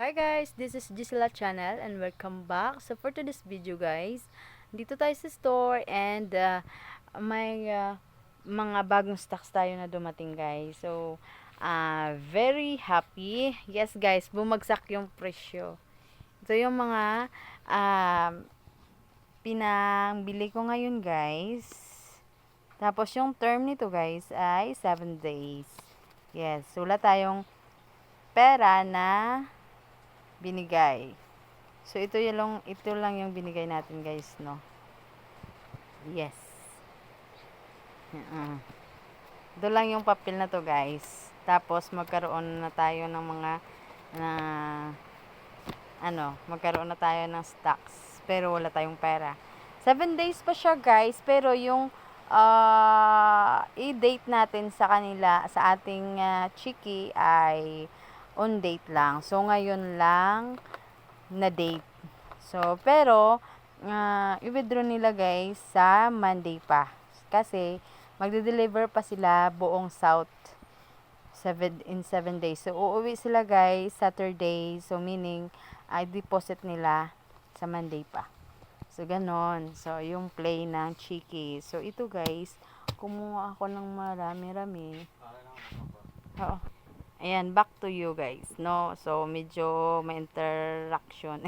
Hi guys, this is Gisela channel and welcome back. So for today's video guys, dito tayo sa store and may mga bagong stocks tayo na dumating guys. So very happy. Yes guys, bumagsak yung presyo. Ito yung mga uh, pinangbili ko ngayon guys. Tapos yung term nito guys ay 7 days. Yes, wala tayong pera na binigay. So ito lang yung binigay natin guys, no. Yes. Ito lang yung papel na to guys. Tapos magkaroon na tayo ng mga magkaroon na tayo ng stocks. Pero wala tayong pera. 7 days pa siya guys, pero yung i-date natin sa kanila, sa ating chiki ay on date lang. So ngayon lang na date. So pero i-withdraw nila guys sa Monday pa. Kasi magde-deliver pa sila buong South in 7 days. So uuwi sila guys Saturday. So meaning i-deposit nila sa Monday pa. So ganon. So yung play ng Chiki. So ito guys, kumuha ako ng marami-rami. Oo. Ayan, back to you guys, no? So, medyo may interaction,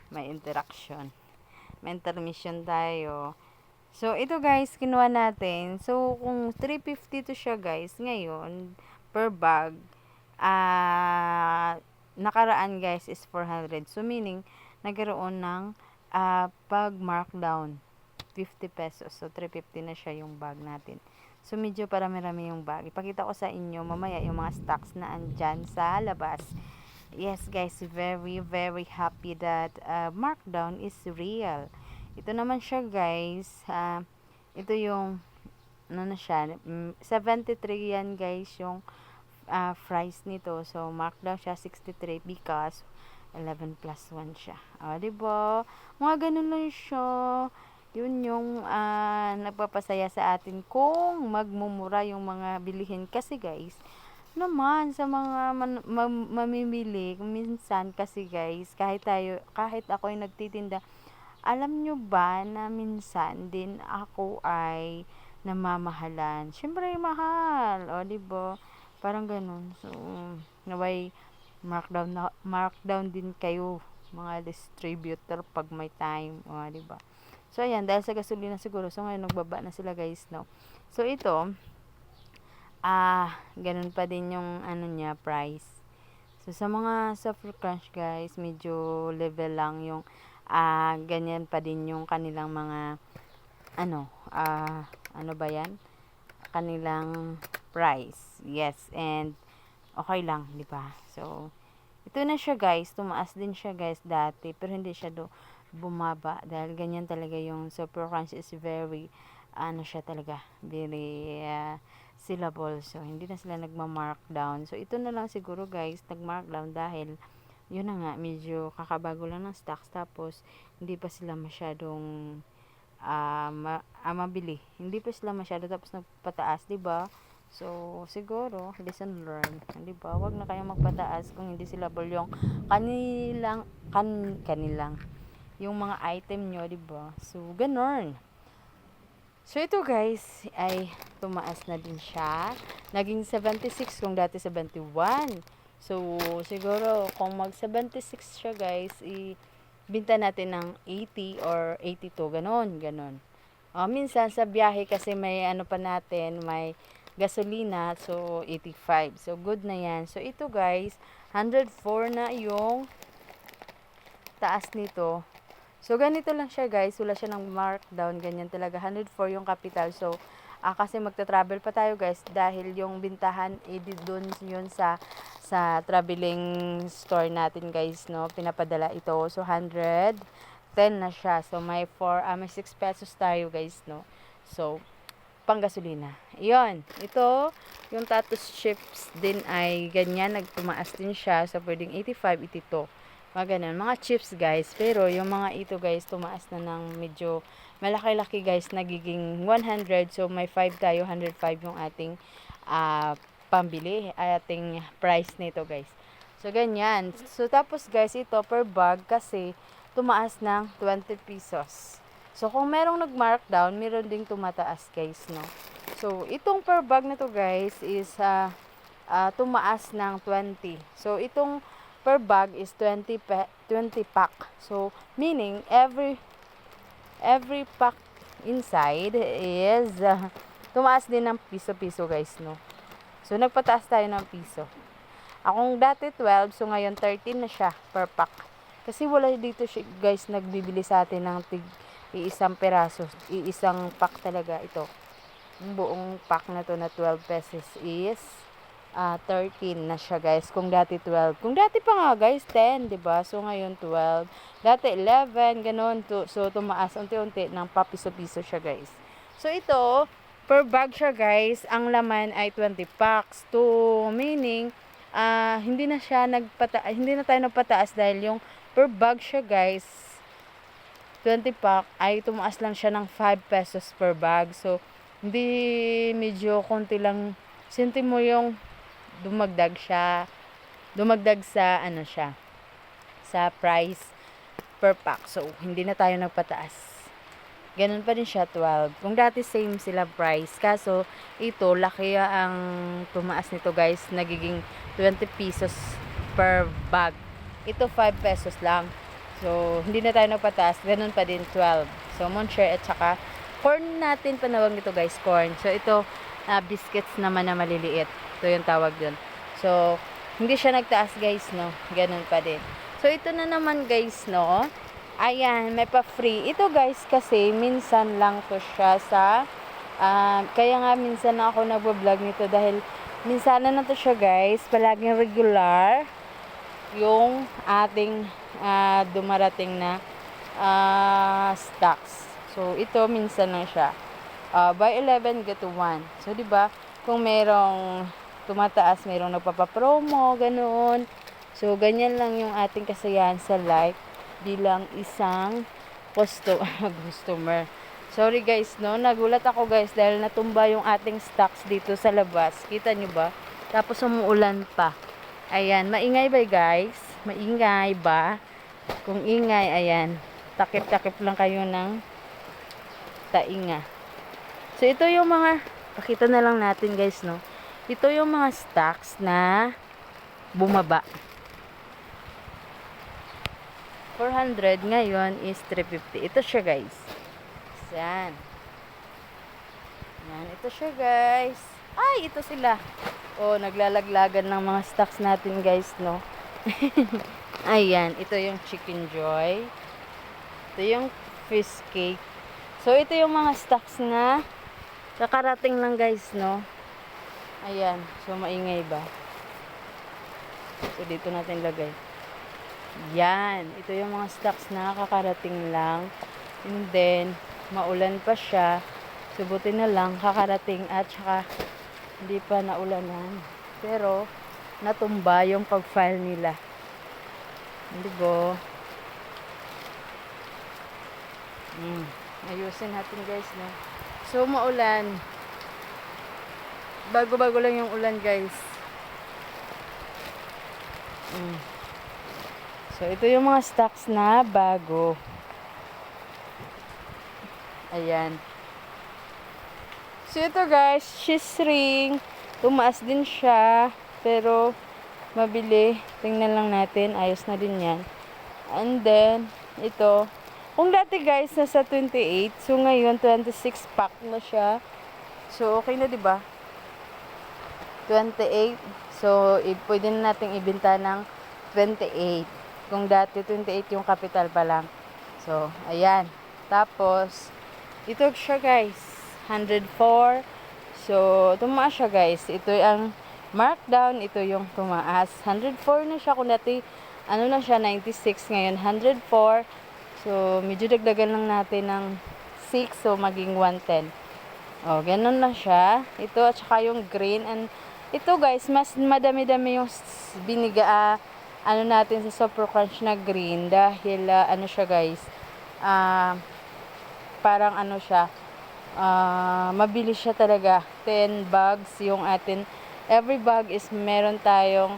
may interaction. May intermission tayo. So, ito guys, kinuha natin. So, kung 350 to siya guys, ngayon, per bag, nakaraan guys is 400. So, meaning, nagkaroon ng pag markdown, 50 pesos. So, 350 na siya yung bag natin. So, medyo parami-rami yung bag. Ipakita ko sa inyo mamaya yung mga stocks na andyan sa labas. Yes, guys, very, very happy that markdown is real. Ito naman siya, guys. Ito yung, ano na siya, 73 yan, guys, yung price nito. So, markdown siya 63 because 11 plus 1 siya. Diba? Mga ganun lang siya. Yun yung nagpapasaya sa atin kung magmumura yung mga bilihin. Kasi guys, naman sa mga mamimili, minsan kasi guys, kahit ako ay nagtitinda, alam nyo ba na minsan din ako ay namamahalan. Syempre mahal, diba? Parang ganun. So, naway markdown din kayo mga distributor pag may time, diba? So, ayan, dahil sa gasolina siguro, so ngayon nagbaba na sila guys, no? So, ito, ganun pa din yung, niya, price. So, sa mga soft crunch guys, medyo level lang yung, ganyan pa din yung kanilang mga, ano ba yan? Kanilang price. Yes, and, okay lang, di ba? So, ito na siya guys, tumaas din siya guys dati, pero hindi siya bumaba dahil ganyan talaga yung super crunch is very siya talaga very syllable, so hindi na sila nagma-markdown. So ito na lang siguro guys nag-markdown dahil yun na nga, medyo kakabago lang ng stocks, tapos hindi pa sila masyadong mabili, hindi pa sila masyado, tapos nagpataas, diba? So, siguro, lesson learned. Di ba? Huwag na kayong magpataas kung hindi sila yung kanilang yung mga item nyo, di ba? So, ganon. So, ito guys, ay tumaas na din siya. Naging 76 kung dati 71. So, siguro, kung mag 76 siya guys, ibinta natin ng 80 or 82, ganon. Minsan sa biyahe kasi may pa natin, may gasolina, so 85. So, good na yan. So, ito guys, 104 na yung taas nito. So, ganito lang siya guys. Wala siya ng markdown. Ganyan talaga. 104 yung capital. So, kasi magta-travel pa tayo guys. Dahil yung bintahan, doon yun sa traveling store natin guys, no. Pinapadala ito. So, 110 na siya. So, may 6 pesos tayo guys, no. So, panggasolina. Iyon. Ito, yung Tatus chips din ay ganyan. Nagtumaas din siya. So, pwedeng 85, 82. Mga ganun. Mga chips guys. Pero, yung mga ito guys, tumaas na ng medyo malaki-laki guys. Nagiging 100. So, may 5 tayo. 105 yung ating pambili. Ating price nito guys. So, So, ganyan. So, tapos guys, ito per bag kasi tumaas ng 20 pesos. So, kung merong nag-markdown, meron ding tumataas guys, no? So, itong per bag na to guys is tumaas ng 20. So, itong per bag is 20 pack. So, meaning every pack inside is tumaas din ng piso-piso guys, no? So, nagpataas tayo ng piso. Akong dati 12, so ngayon 13 na siya per pack. Kasi wala dito guys nagbibili sa atin ng iisang peraso, iisang pack talaga ito. Yung buong pack na to na 12 pesos is 13 na siya guys. Kung dati 12. Kung dati pa nga guys 10, 'di ba? So ngayon 12. Dati 11, ganun. So tumaas unti-unti ng papiso-piso siya guys. So ito, per bag siya guys, ang laman ay 20 packs. To meaning hindi na tayo nagpataas dahil yung per bag siya guys 20 pack ay tumaas lang siya ng 5 pesos per bag. So hindi medyo konti lang sentimo yung dumagdag sa sa price per pack. So hindi na tayo nagpataas. Ganun pa rin siya 12. Kung dati same sila price. Kaso ito laki ang tumaas nito guys. Nagiging 20 pesos per bag. Ito 5 pesos lang. So hindi na tayo nagpataas. Ganun pa din 12. So Monshare at saka corn natin panawag nito guys. Corn. So ito biscuits naman na maliliit. Ito yung tawag dun. So hindi siya nagtaas guys, no. Ganun pa din. So ito na naman guys, no. Ayan, may pa-free. Ito guys kasi minsan lang to siya sa kaya nga minsan na ako nagbo-vlog nito dahil minsan na to siya guys, palaging regular yung ating dumarating na stocks. So ito minsan lang siya. Buy 11 get 1. So 'di ba? Kung merong tumataas, merong nagpapa-promo, ganoon. So ganyan lang yung ating kasayahan sa life bilang isang customer. Sorry guys, no? Nagulat ako guys dahil natumba yung ating stocks dito sa labas. Kita nyo ba? Tapos umuulan pa. Ayan, maingay ba guys? Maingay ba? Kung ingay, ayan. Takip-takip lang kayo ng tainga. So ito yung mga, pakita na lang natin guys, no? Ito yung mga stocks na bumaba. 400 ngayon is 350. Ito siya guys. Yan. Yan. Ito siya guys. Ay, ito sila. Oh, naglalaglagan ng mga stocks natin guys, no? Ayan. Ito yung Chicken Joy. Ito yung fish cake. So, ito yung mga stocks na kakarating lang guys, no? Ayan. So, maingay ba? So, dito natin lagay. Yan. Ito yung mga stocks na kakarating lang. And then, maulan pa siya. Subuti na lang, kakarating at saka hindi pa naulanan. Pero, natumba yung pag-file nila. Hindi ba? Ayusin natin guys, no? So, maulan. Bago-bago lang yung ulan guys. So, ito yung mga stocks na bago. Ayan. So, ito guys, cheese ring. Tumaas din siya. Pero, mabili. Tingnan lang natin. Ayos na din yan. And then, ito. Kung dati guys, nasa 28. So, ngayon, 26 pack na siya. So, okay na, diba? 28. So, pwede na natin ibenta ng 28. Kung dati 28 yung capital pa lang. So, ayan. Tapos, ito siya guys. 104. So, tumaas siya guys. Ito ang markdown. Ito yung tumaas. 104 na siya. Kung dati, ano lang siya, 96. Ngayon, 104. So, medyo dagdagan lang natin ng 6. So, maging 110. O, ganun lang siya. Ito, at saka yung green. And, ito guys, mas madami-dami yung ano natin sa Super Crunch na green dahil ano siya guys parang ano siya mabilis siya talaga. 10 bags yung atin, every bag is meron tayong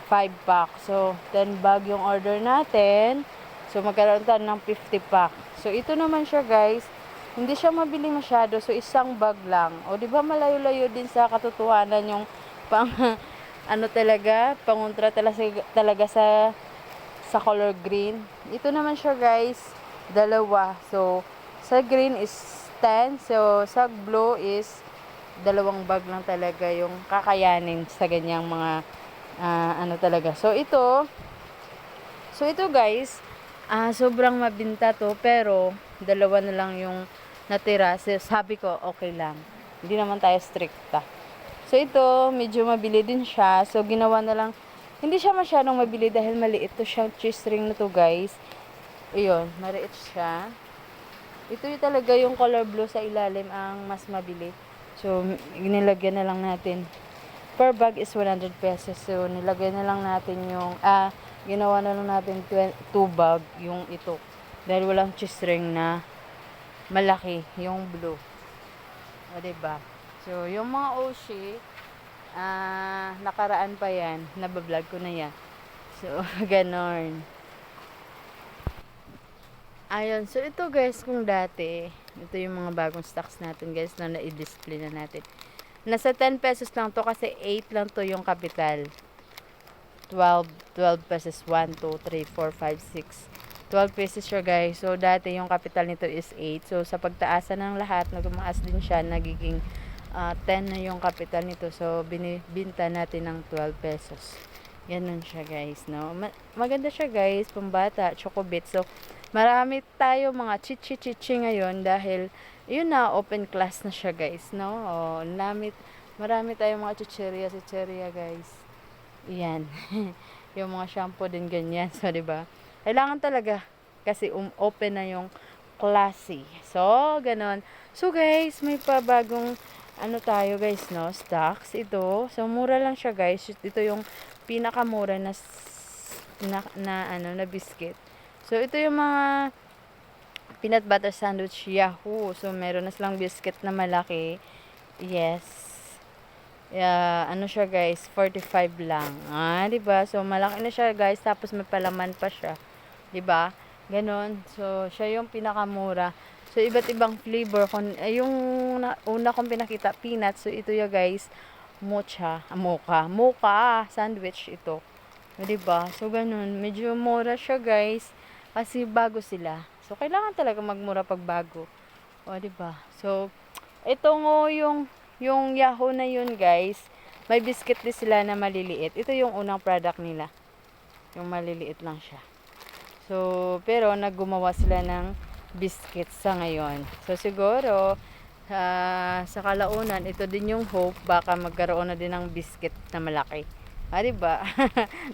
5 pack. So, 10 bag yung order natin. So, magkaroon tayo ng 50 pack. So, ito naman siya guys. Hindi siya mabili masyado. So, isang bag lang. O, di ba malayo-layo din sa katotohanan yung pang, ano talaga, pangontra talaga sa color green. Ito naman siya guys, dalawa. So, sa green is 10. So, sa blue is dalawang bag lang talaga yung kakayanin sa ganyang mga ano talaga. So ito guys, sobrang mabinta to, pero dalawa na lang yung natira. So, sabi ko, okay lang. Hindi naman tayo stricta. So, ito, medyo mabili din siya. So, ginawa na lang, hindi siya masyadong mabili dahil maliit to siyang cheese ring na to guys. Ayun, maliit siya. Ito yung talaga yung color blue sa ilalim ang mas mabili. So, nilagyan na lang natin. Per bag is 100 pesos. So, nilagay na lang natin yung, ginawa na lang natin 2 bag yung ito. Dahil walang cheese ring na malaki, yung blue. O, diba? So, yung mga Oshi, nakaraan pa yan. Nabablog ko na yan. So, ganon. Ayun. So, ito guys, kung dati, ito yung mga bagong stocks natin guys na na-display na natin. Nasa 10 pesos lang to kasi 8 lang to yung kapital. 12 pesos. 1, 2, 3, 4, 5, 6. 12 pesos siya guys. So, dati yung kapital nito is 8. So, sa pagtaasan ng lahat, nagmaas din siya. Nagiging 10 na yung kapital nito. So, binibinta natin ng 12 pesos. Ganun siya guys, no? Maganda siya guys, pambata, chocobit. So, marami tayo mga chichi ngayon dahil yun na, open class na siya guys, no? O, marami tayong mga chicheria guys. Iyan. Yung mga shampoo din ganyan. So, diba? Kailangan talaga kasi open na yung classy. So, ganon. So, guys, may pabagong ano tayo guys, no? Stocks. Ito. So, mura lang siya guys. Ito yung pinakamura na biscuit. So, ito yung mga peanut butter sandwich Yahoo. So, meron na silang biscuit na malaki. Yes. Ano siya guys, 45 lang. Diba? So, malaki na siya guys. Tapos, may palaman pa siya. Diba? Ganon. So, siya yung pinakamura. So, iba't ibang flavor. Yung una kong pinakita, peanut. So, ito yung guys, mocha sandwich ito. Diba? So, ganon. Medyo mura siya guys. Kasi bago sila. So, kailangan talaga magmura pag bago. O, diba? So, ito ngo yung Yahoo na yun, guys. May biscuit din sila na maliliit. Ito yung unang product nila. Yung maliliit lang siya. So, pero naggumawa sila ng biscuit sa ngayon. So, siguro, sa kalaunan, ito din yung hope. Baka magkaroon na din ng biscuit na malaki. Diba?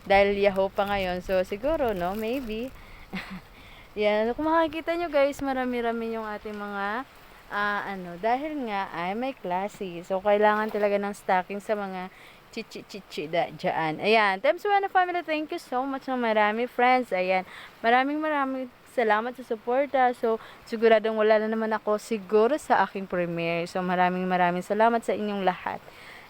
Dahil Yahoo pa ngayon. So, siguro, no? Maybe. Yan. Kung makikita nyo guys, marami-rami yung ating mga dahil nga ay may klase. So, kailangan talaga ng stocking sa mga chichi dyan. Ayan. Times One Family, thank you so much ng marami friends. Ayan. Maraming salamat sa suporta. So, siguradong wala na naman ako siguro sa aking premiere. So, maraming salamat sa inyong lahat.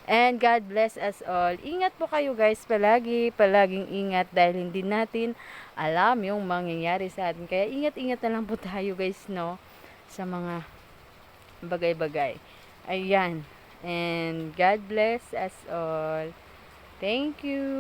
And God bless us all. Ingat po kayo guys palaging ingat dahil hindi natin alam yung mangyayari sa atin. Kaya ingat na lang po tayo guys, no? Sa mga bagay-bagay. Ayan. And God bless us all. Thank you.